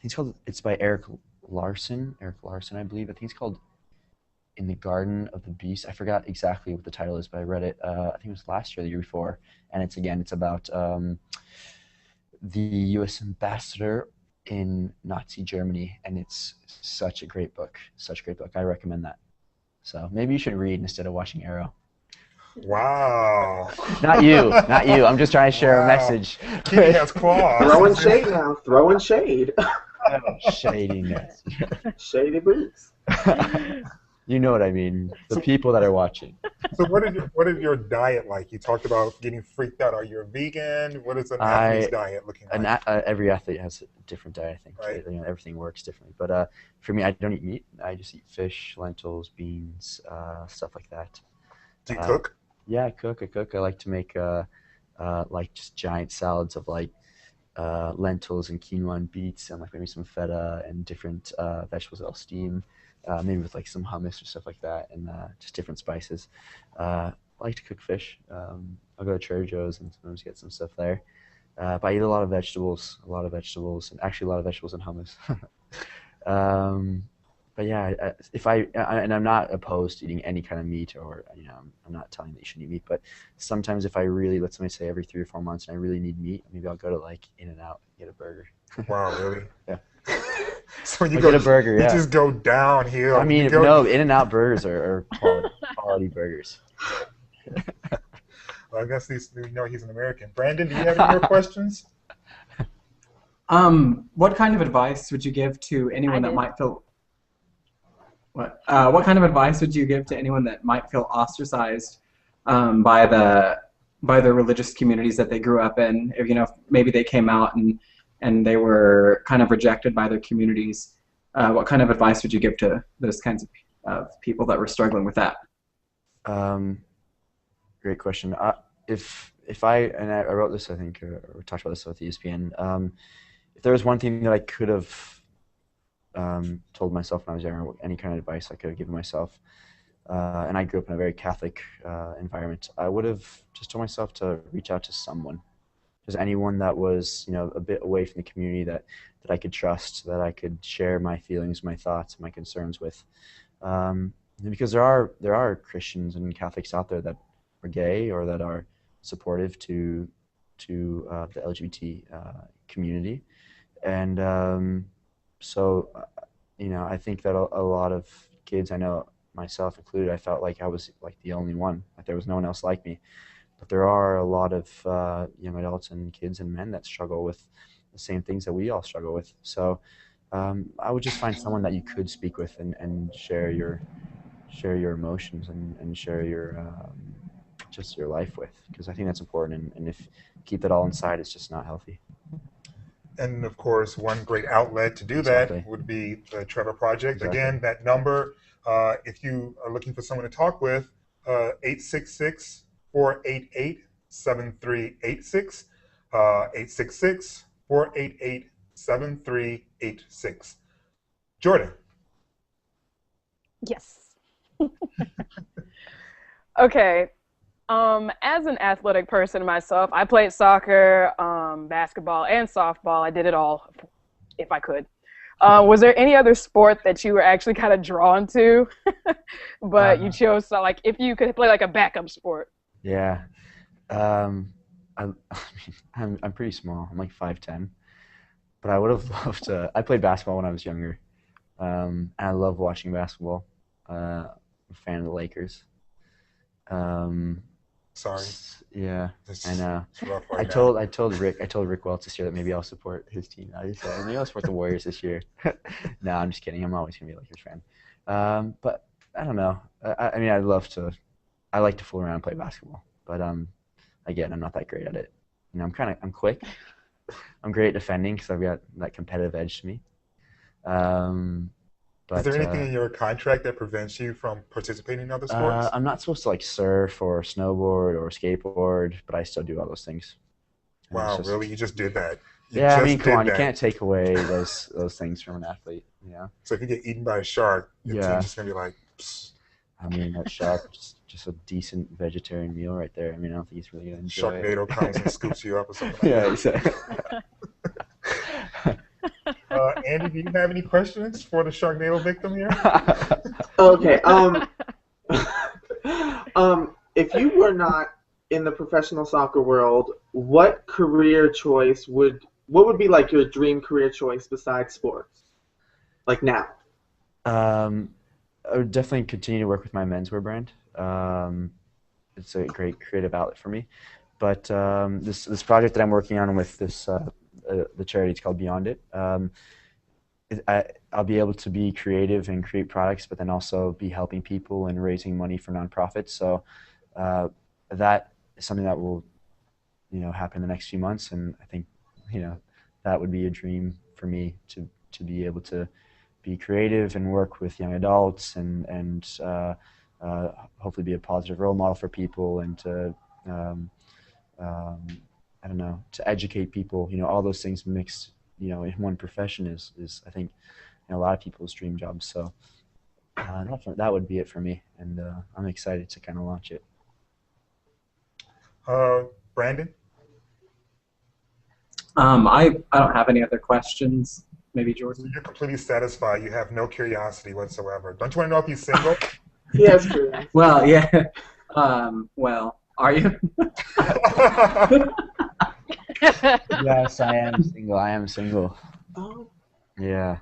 it's by Eric Larson, I believe. I think it's called In the Garden of the Beast. I forgot exactly what the title is, but I read it. I think it was last year, or the year before. And it's about the U.S. ambassador in Nazi Germany, and it's such a great book. I recommend that. So maybe you should read instead of watching Arrow. wow. Not you. I'm just trying to share a message. He has claws. Throwing shade now. Throwing shade. Shadiness. Shady boots. You know what I mean. The people that are watching. So what is your diet like? You talked about getting freaked out. Are you a vegan? What is an athlete's diet looking like? Every athlete has a different diet, I think. Right. Everything works differently. But for me, I don't eat meat. I just eat fish, lentils, beans, stuff like that. Do you cook? Yeah, I cook. I like to make like just giant salads of like lentils and quinoa and beets and like maybe some feta and different vegetables that I'll steam. Maybe with like some hummus or stuff like that, and just different spices. I like to cook fish. I'll go to Trader Joe's and sometimes get some stuff there. But I eat a lot of vegetables, and actually a lot of vegetables and hummus. But yeah, and I'm not opposed to eating any kind of meat, or I'm not telling you that you shouldn't eat meat. But sometimes if I really, let's say every 3 or 4 months, and I really need meat, maybe I'll go to like In-N-Out and get a burger. Wow, really? Yeah. So you get a burger, you yeah. just go downhill. I mean, no, In-N-Out burgers are quality burgers. Well, I guess he's an American. Brandon, do you have any more questions? What kind of advice would you give to anyone that might feel? What kind of advice would you give to anyone that might feel ostracized by the religious communities that they grew up in? If maybe they came out and they were kind of rejected by their communities. What kind of advice would you give to those kinds of people that were struggling with that? Great question. If I wrote this, I think, or talked about this with ESPN. If there was one thing that I could have told myself when I was younger, any kind of advice I could have given myself, and I grew up in a very Catholic environment, I would have just told myself to reach out to someone. Just anyone that was, a bit away from the community that I could trust, that I could share my feelings, my thoughts, my concerns with, because there are Christians and Catholics out there that are gay or that are supportive to the LGBT community, and so I think that a lot of kids, I know myself included, I felt like I was like the only one, like there was no one else like me. But there are a lot of young adults and kids and men that struggle with the same things that we all struggle with. So I would just find someone that you could speak with and share your emotions and share your just your life with, because I think that's important. And if you keep that all inside, it's just not healthy. And of course, one great outlet to do Exactly. that would be the Trevor Project. Exactly. Again, that number, if you are looking for someone to talk with, 866 488 7386. 866 488 7386. Jordan. Yes. Okay. As an athletic person myself, I played soccer, basketball, and softball. I did it all if I could. Was there any other sport that you were actually kind of drawn to, but you chose like if you could play like a backup sport? Yeah. I mean, I'm pretty small. I'm like 5'10", but I would have loved to. I played basketball when I was younger, and I love watching basketball. I'm a fan of the Lakers. Um, Sorry, yeah, I know. it's rough I right now. told I told Rick Welch this year that maybe I'll support his team. I just said maybe I'll support the Warriors this year. No, I'm just kidding. I'm always gonna be a Lakers fan. But I don't know. I mean, I'd love to. I like to fool around and play basketball, but again, I'm not that great at it. I'm quick. I'm great at defending because I've got that competitive edge to me. Um, Is there but anything in your contract that prevents you from participating in other sports? I'm not supposed to like surf or snowboard or skateboard, but I still do all those things. And it's Wow, just really? You just did that. You yeah. I mean, just come did on, you that. can't take away those things from an athlete. So if you get eaten by a shark, your team's Yeah. just gonna be like, psst, I mean, that shark just a decent vegetarian meal right there. I mean, I don't think he's really gonna enjoy it. Sharknado comes and scoops you up or something like Yeah, that. exactly. Andy, do you have any questions for the Sharknado victim here? Okay. If you were not in the professional soccer world, what would be like your dream career choice besides sports? Like now? I would definitely continue to work with my menswear brand. It's a great creative outlet for me. But this project that I'm working on with the charity, it's called Beyond It. I'll be able to be creative and create products, but then also be helping people and raising money for nonprofits. So that is something that will happen in the next few months, and I think that would be a dream for me to be able to be creative and work with young adults and hopefully be a positive role model for people and to I don't know, to educate people. All those things mixed in one profession is I think a lot of people's dream jobs. So that would be it for me, and I'm excited to kind of launch it. Brandon? I don't have any other questions. Maybe So Jordan. you're completely satisfied. You have no curiosity whatsoever. Don't you want to know if he's single? Yes, true. Well, yeah. Well, are you? Yes, I am single. I am single. Oh, Yeah.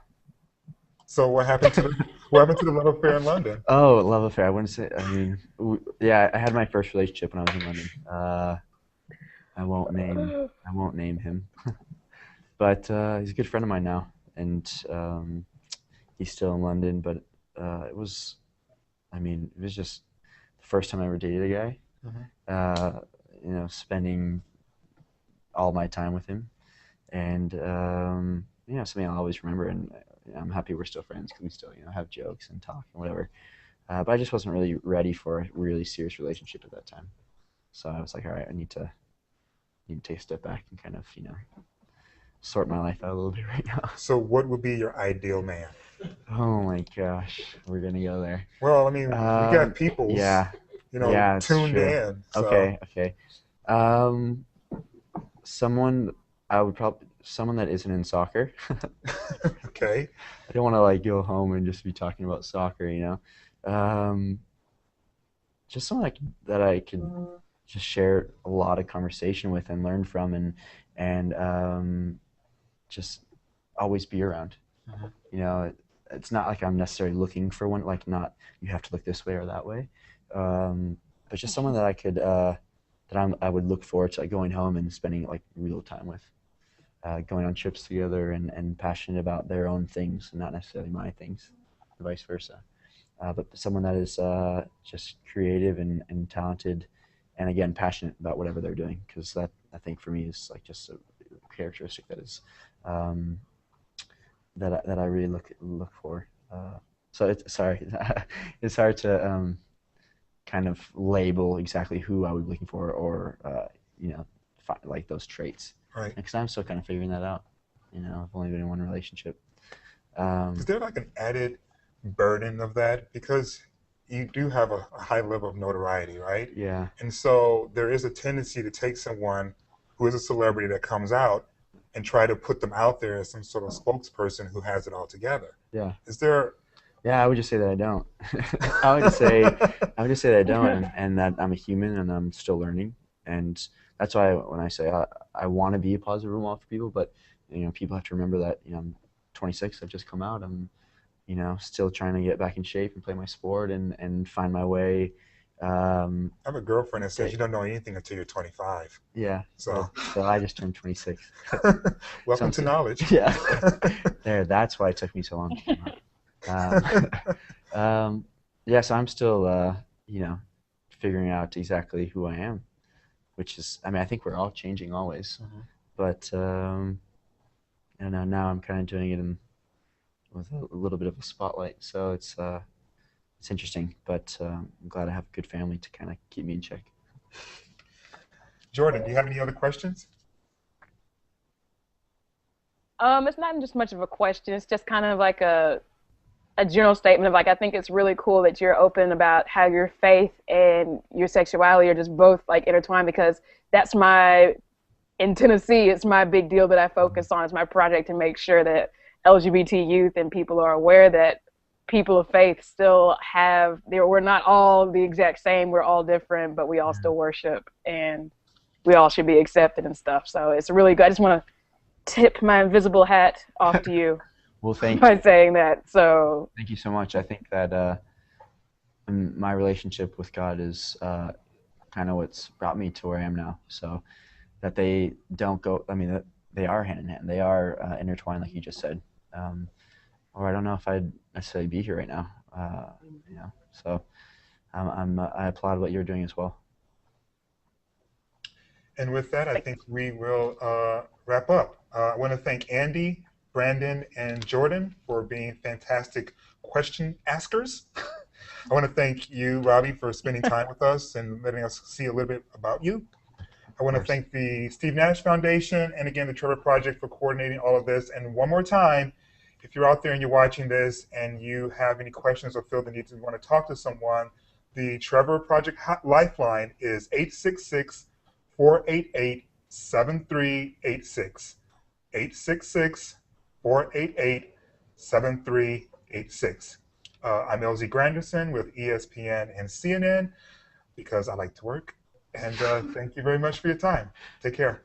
So what happened to the love affair in London? Oh, love affair. I wouldn't say. I mean, yeah, I had my first relationship when I was in London. I won't name him, but he's a good friend of mine now, and he's still in London. But it was, I mean, it was just the first time I ever dated a guy. Spending all my time with him, and something I'll always remember. And I'm happy we're still friends because we still have jokes and talk and whatever. But I just wasn't really ready for a really serious relationship at that time. So I was like, all right, I need to take a step back and kind of sort my life out a little bit right now. So what would be your ideal man? Oh my gosh, we're gonna go there. Well, I mean, we got peoples, Yeah, yeah, it's tuned true. in. So Okay. Someone someone that isn't in soccer. okay. I don't want to like go home and just be talking about soccer. Just someone that I could just share a lot of conversation with and learn from and just always be around. You know, it's not like I'm necessarily looking for one. Like, not you have to look this way or that way, but just someone that I could I would look forward to, like, going home and spending like real time with, going on trips together, and passionate about their own things and not necessarily my things, and vice versa. But someone that is just creative and talented, and again passionate about whatever they're doing, because that, I think, for me is like just a characteristic that is um, that I really look for. So it's sorry, it's hard to kind of label exactly who I would be looking for, or you know, like those traits, Right. because I'm still kind of figuring that out. You know, I've only been in one relationship. Is there like an added burden of that? Because you do have a high level of notoriety, right? Yeah, And so there is a tendency to take someone who is a celebrity that comes out and try to put them out there as some sort of spokesperson who has it all together. yeah, Is there? yeah. I would just say that I don't. I would just say that I don't, and that I'm a human and I'm still learning, and that's why when I say I want to be a positive role model for people, but you know, people have to remember that, you know, I'm 26. I've just come out. I'm, you know, still trying to get back in shape and play my sport, and find my way. Um, I have a girlfriend that says okay, you don't know anything until you're 25. yeah. So So I just turned 26. So welcome to knowledge. yeah. That's why it took me so long to come out. Yeah, so I'm still, you know, figuring out exactly who I am, which is, I mean, I think we're all changing always, Mhm. but I don't know, now I'm kind of doing it with a little bit of a spotlight, so it's interesting, but I'm glad I have a good family to kind of keep me in check. Jordan, do you have any other questions? It's not just much of a question. It's just kind of like a general statement of like I think it's really cool that you're open about how your faith and your sexuality are just both like intertwined, because that's my in Tennessee, it's my big deal that I focus on. It's my project to make sure that LGBT youth and people are aware that people of faith still have we're not all the exact same, we're all different, but we all still worship and we all should be accepted and stuff. So it's really good. I just want to tip my invisible hat off to you Well, by saying that. So thank you so much. I think that my relationship with God is kind of what's brought me to where I am now. So that they don't go, I mean, that they are hand in hand. They are intertwined, like you just said. Um, or I don't know if I'd necessarily be here right now. You know, so I applaud what you're doing as well. And with that, I think we will wrap up. I want to thank Andy, Brandon, and Jordan for being fantastic question askers. I want to thank you, Robbie, for spending time with us and letting us see a little bit about you. I want to thank the Steve Nash Foundation and again the Trevor Project for coordinating all of this. And one more time, if you're out there and you're watching this and you have any questions or feel the need to want to talk to someone, the Trevor Project Lifeline is 866 488 7386. 866 488 7386. I'm LZ Granderson with ESPN and CNN because I like to work. And thank you very much for your time. Take care.